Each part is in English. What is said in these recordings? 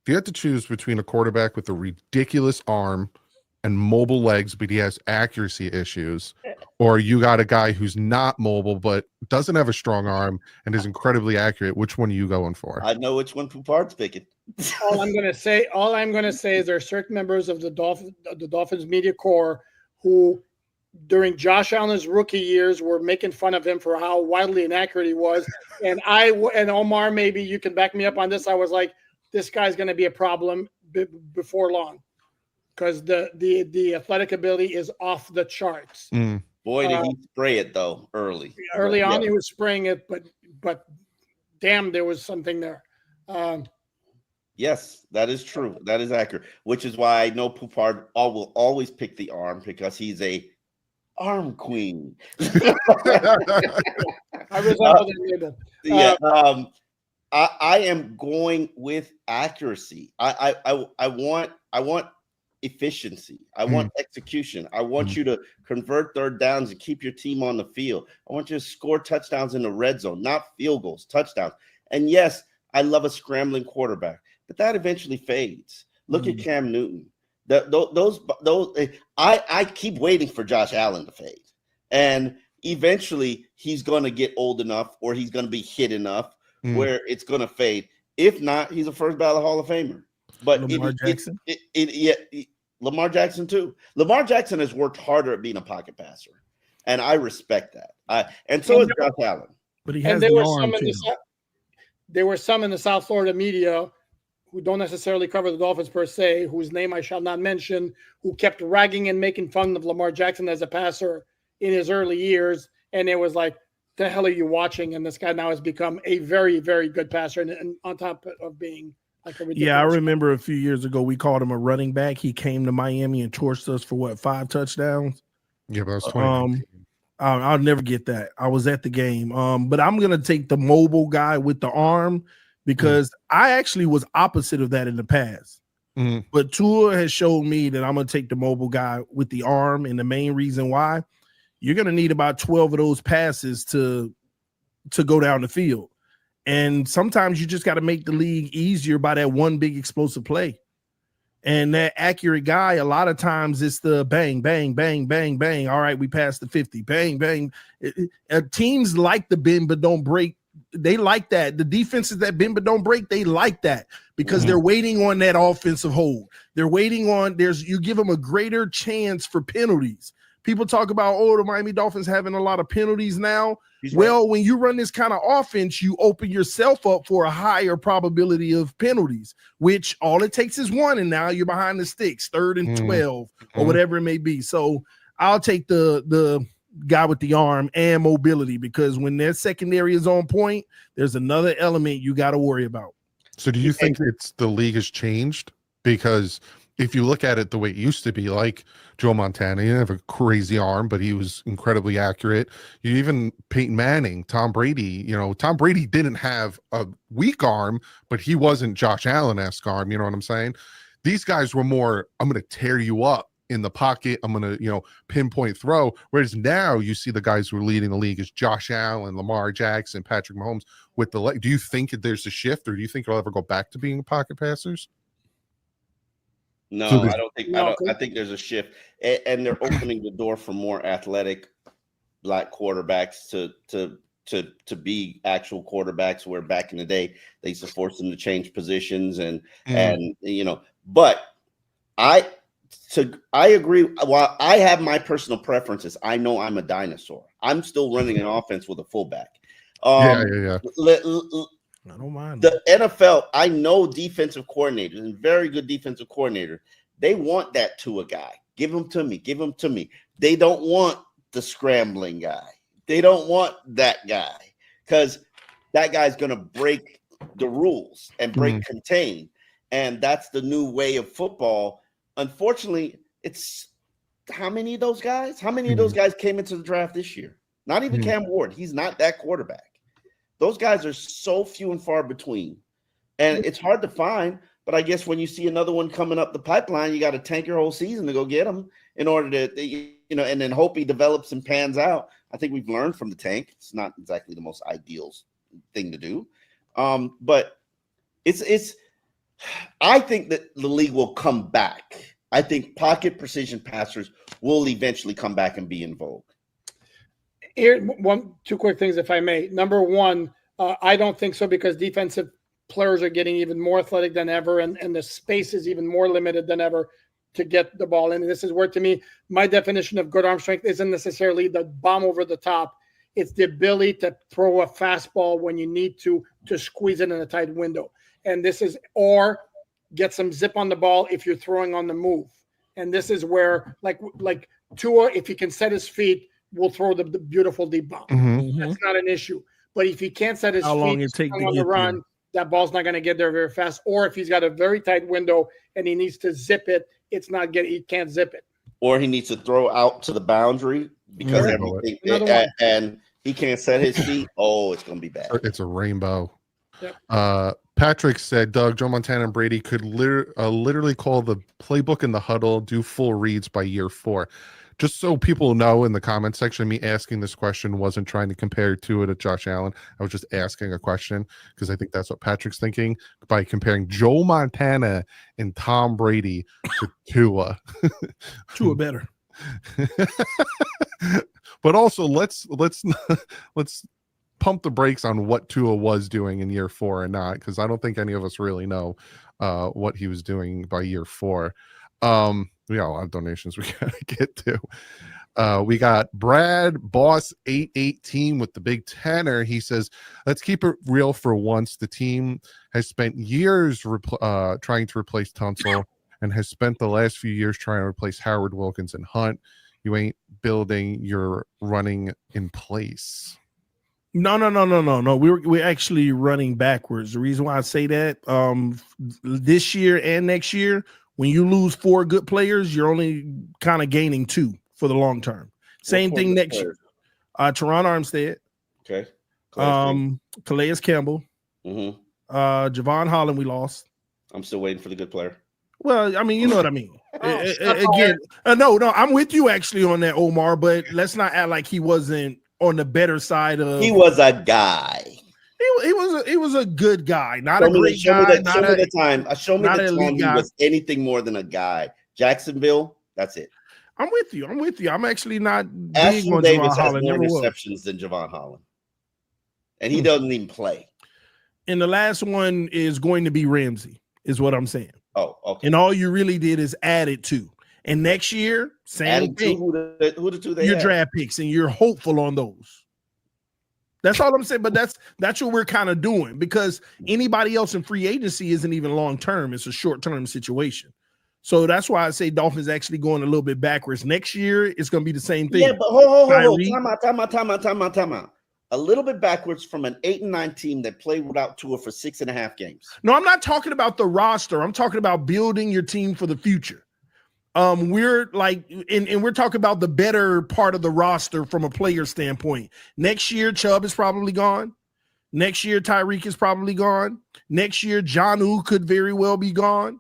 you had to choose between a quarterback with a ridiculous arm and mobile legs, but he has accuracy issues, or you got a guy who's not mobile but doesn't have a strong arm and is incredibly accurate, which one are you going for? I know which one Poupard's picking. All I'm gonna say is there are certain members of the Dolphins media corps who, during Josh Allen's rookie years, were making fun of him for how wildly inaccurate he was. And Omar, maybe you can back me up on this. I was like, this guy's going to be a problem before long, because the athletic ability is off the charts. Boy, did he spray it though early. Early on, he was spraying it, but damn, there was something there. Yes, that is true. That is accurate. Which is why I know Poupard will always pick the arm, because he's a arm queen. I resemble that label. I am going with accuracy. I want efficiency. I want execution. I want you to convert third downs and keep your team on the field. I want you to score touchdowns in the red zone, not field goals, touchdowns. And yes, I love a scrambling quarterback, but that eventually fades. Look at Cam Newton. I keep waiting for Josh Allen to fade, and eventually he's going to get old enough, or he's going to be hit enough where it's going to fade. If not, he's a first ballot Hall of Famer. But Lamar Jackson, Lamar Jackson too. Lamar Jackson has worked harder at being a pocket passer, and I respect that. And so is Josh Allen. But he has there were some in the South Florida media who don't necessarily cover the Dolphins per se, whose name I shall not mention, who kept ragging and making fun of Lamar Jackson as a passer in his early years. And it was like, the hell are you watching? And this guy now has become a very, very good passer, and on top of being like a ridiculous. Yeah, I remember a few years ago we called him a running back. He came to Miami and torched us for 5 touchdowns. Yeah, but that was 2019. I'll never get that. I was at the game. But I'm gonna take the mobile guy with the arm, because I actually was opposite of that in the past. But Tua has showed me that I'm gonna take the mobile guy with the arm, and the main reason why, you're gonna need about 12 of those passes to go down the field. And sometimes you just got to make the league easier by that one big explosive play. And that accurate guy, a lot of times it's the bang, bang, bang, bang, bang. All right, we passed the 50. Bang, bang. Teams like the bend but don't break. They like that. The defenses that bend but don't break, they like that, because they're waiting on that offensive hold. They're waiting on you give them a greater chance for penalties. People talk about, the Miami Dolphins having a lot of penalties now. When you run this kind of offense, you open yourself up for a higher probability of penalties, which all it takes is one, and now you're behind the sticks, 3rd and 12, or whatever it may be. So I'll take the guy with the arm and mobility, because when their secondary is on point, there's another element you got to worry about. So do you think it's the league has changed? Because if you look at it the way it used to be, like Joe Montana, he didn't have a crazy arm, but he was incredibly accurate. You even Peyton Manning, Tom Brady, Tom Brady didn't have a weak arm, but he wasn't Josh Allen-esque arm. You know what I'm saying? These guys were more, I'm going to tear you up in the pocket. I'm going to, pinpoint throw. Whereas now you see the guys who are leading the league is Josh Allen, Lamar Jackson, Patrick Mahomes with the leg. Do you think there's a shift, or do you think it'll ever go back to being pocket passers? No, I don't think. I think there's a shift, and they're opening the door for more athletic black quarterbacks to be actual quarterbacks. Where back in the day they used to force them to change positions, and But I agree. While I have my personal preferences, I know I'm a dinosaur. I'm still running an offense with a fullback. Yeah. I don't mind. The NFL, I know defensive coordinators and very good defensive coordinator. They want that Tua guy. Give him to me. Give him to me. They don't want the scrambling guy. They don't want that guy, because that guy's going to break the rules and break contain. And that's the new way of football. Unfortunately, it's how many of those guys? How many of those guys came into the draft this year? Not even Cam Ward. He's not that quarterback. Those guys are so few and far between, and it's hard to find. But I guess when you see another one coming up the pipeline, you got to tank your whole season to go get him in order to, and then hope he develops and pans out. I think we've learned from the tank. It's not exactly the most ideal thing to do, but it's I think that the league will come back. I think pocket precision passers will eventually come back and be in vogue. Here, two quick things, if I may. Number one, I don't think so because defensive players are getting even more athletic than ever, and the space is even more limited than ever to get the ball in. And this is where, to me, my definition of good arm strength isn't necessarily the bomb over the top. It's the ability to throw a fastball when you need to squeeze it in a tight window. And this is, or get some zip on the ball if you're throwing on the move. And this is where, like Tua, if he can set his feet, will throw the beautiful deep bomb. Mm-hmm. That's not an issue. But if he can't set his How long feet it take to on get the run, there? that ball's not going to get there very fast. Or if he's got a very tight window and he needs to zip it, he can't zip it. Or he needs to throw out to the boundary because everything, and he can't set his feet. Oh, it's going to be bad. It's a rainbow. Yep. Patrick said, Doug, Joe Montana and Brady could literally call the playbook in the huddle, do full reads by year 4. Just so people know, in the comment section, me asking this question wasn't trying to compare Tua to Josh Allen. I was just asking a question because I think that's what Patrick's thinking by comparing Joe Montana and Tom Brady to Tua. Tua better. But also, let's pump the brakes on what Tua was doing in year 4 and not, because I don't think any of us really know what he was doing by year 4. We got a lot of donations we gotta get to. We got Brad Boss 818 with the big tenor. He says, let's keep it real for once. The team has spent years trying to replace Tunsil and has spent the last few years trying to replace Howard, Wilkins, and Hunt. You ain't building, you're running in place. No. We're actually running backwards. The reason why I say that, this year and next year, when you lose 4 good players, you're only kind of gaining 2 for the long term. Same thing next year. Teron Armstead. Okay. Calais Campbell. Mm-hmm. Javon Holland, we lost. I'm still waiting for the good player. Well, I mean, you know what I mean. Again, no, I'm with you actually on that, Omar, but let's not act like he wasn't on the better side of. He was a guy. He was a good guy, not a great guy. Show me the time he was anything more than a guy. Jacksonville, that's it. I'm with you. I'm actually not Ashton big on Davis Javon has Holland. more interceptions than Javon Holland, and he doesn't even play. And the last one is going to be Ramsey, is what I'm saying. Oh, okay. And all you really did is add it to. And next year, same thing. Who the two they your had? Draft picks, and you're hopeful on those. That's all I'm saying. But that's what we're kind of doing, because anybody else in free agency isn't even long term. It's a short term situation. So that's why I say Dolphins actually going a little bit backwards. Next year, it's going to be the same thing. Yeah, but hold. Time out. A little bit backwards from an 8-9 team that played without Tua for 6.5 games. No, I'm not talking about the roster. I'm talking about building your team for the future. We're like, and we're talking about the better part of the roster from a player standpoint. Next year, Chubb is probably gone. Next year, Tyreek is probably gone. Next year, Jonnu could very well be gone.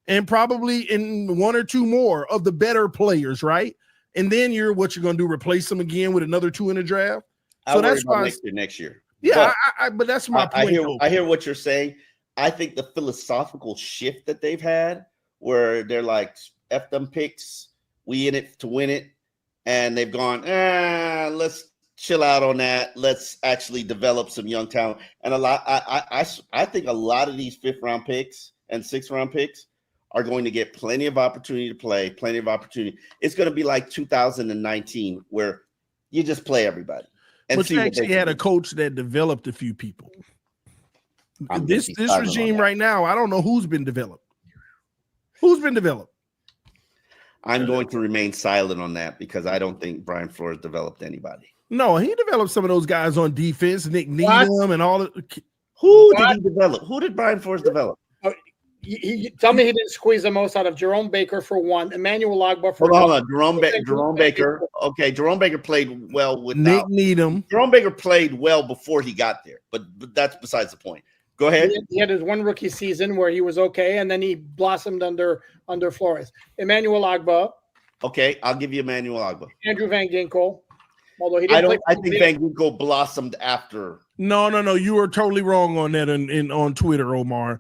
And probably in 1 or 2 more of the better players, right? And then you're going to do, replace them again with another 2 in the draft. So that's why next year. Yeah, but that's my point. I hear what you're saying. I think the philosophical shift that they've had, where they're like, F them picks, we in it to win it, and they've gone, let's chill out on that. Let's actually develop some young talent. And I think a lot of these 5th round picks and 6th round picks are going to get plenty of opportunity to play, plenty of opportunity. It's going to be like 2019, where you just play everybody. But you actually had a coach that developed a few people. This regime right now, I don't know who's been developed. Who's been developed? I'm going to remain silent on that because I don't think Brian Flores developed anybody. No, he developed some of those guys on defense, Nick Needham and all. Who did he develop? Who did Brian Flores develop? Tell me he didn't squeeze the most out of Jerome Baker for 1, Emmanuel Ogbah for Hold on. Jerome Baker. Okay, Jerome Baker played well with Nick Needham. Jerome Baker played well before he got there, but that's besides the point. Go ahead. He had his 1 rookie season where he was okay, and then he blossomed under Flores. Emmanuel Ogbah. Okay, I'll give you Emmanuel Ogbah. Andrew Van Ginkel. Although he didn't I think Van Ginkel blossomed after. No. You were totally wrong on that on Twitter, Omar.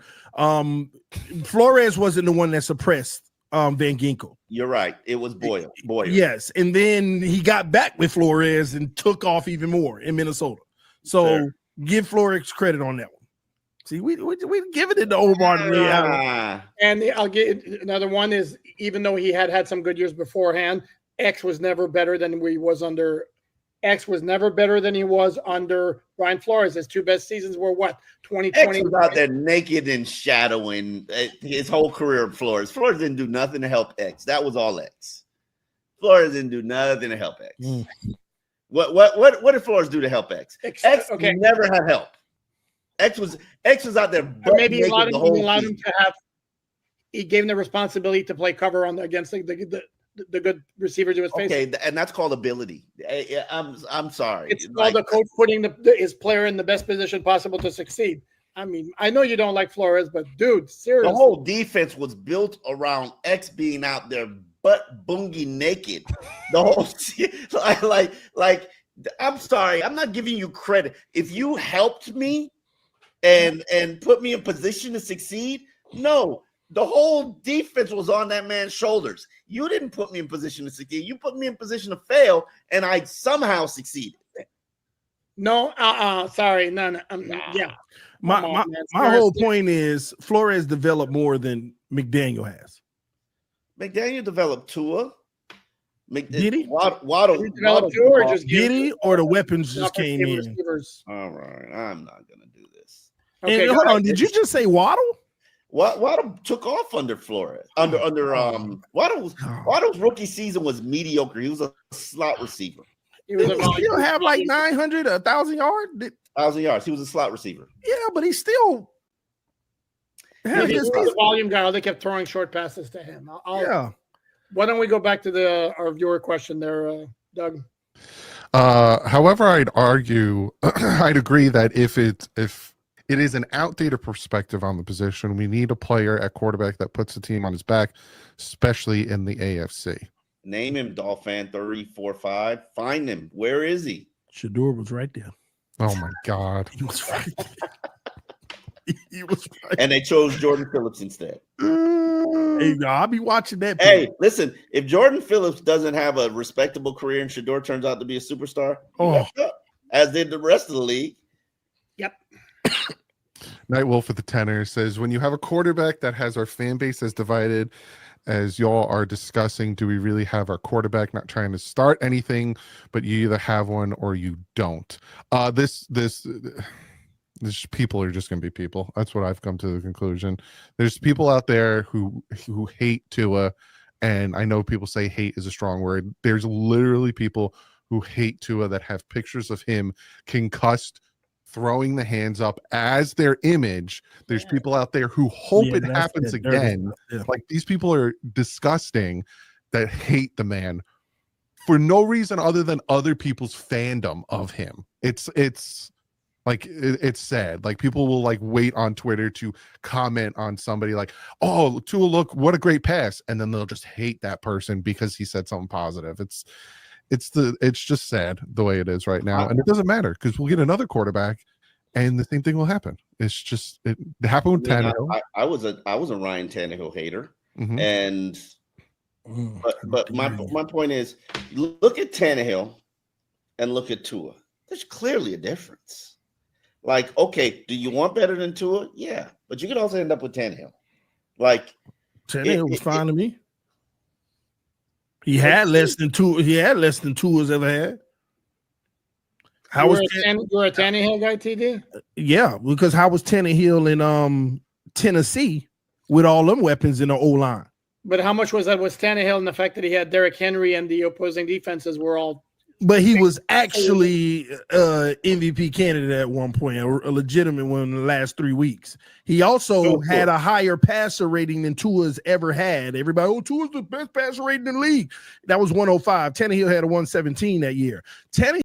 Flores wasn't the one that suppressed Van Ginkel. You're right. It was Boyer. Yes, and then he got back with Flores and took off even more in Minnesota. So give Flores credit on that one. See, we giving it to Omar. And I'll get another one is, even though he had some good years beforehand, X was never better than he was under Brian Flores. His two best seasons were what? 2020. X was out there naked and shadowing his whole career of Flores. Flores didn't do nothing to help X. That was all X. Flores didn't do nothing to help X. What did Flores do to help X? X never had help. X was out there. Maybe he allowed him to have. He gave him the responsibility to play cover against the good receivers he was facing. Okay, and that's called ability. I'm sorry. It's called the coach putting his player in the best position possible to succeed. I mean, I know you don't like Flores, but dude, seriously. The whole defense was built around X being out there butt boongie naked. The whole like I'm sorry, I'm not giving you credit. If you helped me and put me in position to succeed, no. The whole defense was on that man's shoulders. You didn't put me in position to succeed. You put me in position to fail, and I somehow succeeded. No, sorry, no. Yeah. My whole point is Flores developed more than McDaniel has. McDaniel developed Tua. Did he? Waddle developed Tua, or just did he? Or the weapons just came in? Receivers. All right, I'm not gonna do this. Okay, hold on. Did you just say Waddle? Waddle took off under Flores. Waddle's rookie season was mediocre. He was a slot receiver. He still have like 900, 1,000 yards. 1,000 yards. He was a slot receiver. Yeah, but he still. He's a volume guy. They kept throwing short passes to him. Yeah. Why don't we go back to our viewer question there, Doug? However, I'd argue, I'd agree that if it is an outdated perspective on the position, we need a player at quarterback that puts the team on his back, especially in the AFC. Name him, Dolphin 345. Find him. Where is he? Shador was right there. Oh my God. He was right there. He was right. And they chose Jordan Phillips instead. Hey, I'll be watching that. Hey, listen, if Jordan Phillips doesn't have a respectable career and Shador turns out to be a superstar, as did the rest of the league. Yep. Night Wolf at the Tenor says, when you have a quarterback that has our fan base as divided as y'all are discussing, do we really have our quarterback not trying to start anything, but you either have one or you don't? This people are just going to be people. That's what I've come to the conclusion. There's people out there who hate Tua, and I know people say hate is a strong word. There's literally people who hate Tua that have pictures of him concussed, throwing the hands up as their image. There's people out there who hope it happens again. Yeah. Like, these people are disgusting that hate the man for no reason other than other people's fandom of him. It's like, it's sad. Like, people will like wait on Twitter to comment on somebody like, oh, Tua, look, what a great pass. And then they'll just hate that person because he said something positive. It's just sad the way it is right now. And it doesn't matter because we'll get another quarterback and the same thing will happen. It's just, it happened with Tannehill. I was a Ryan Tannehill hater. Mm-hmm. And but my point is, look at Tannehill and look at Tua. There's clearly a difference. Like, okay, do you want better than Tua? Yeah, but you could also end up with Tannehill. Like, Tannehill was fine to me. He had less than two. He had less than Tua's ever had. How was you're a Tannehill guy, TD? Yeah, because how was Tannehill in Tennessee with all them weapons in the O-line? But how much was Tannehill in the fact that he had Derrick Henry and the opposing defenses were all? But he was actually MVP candidate at one point, a legitimate one in the last 3 weeks. He also had a higher passer rating than Tua's ever had. Everybody, Tua's the best passer rating in the league. That was 105. Tannehill had a 117 that year.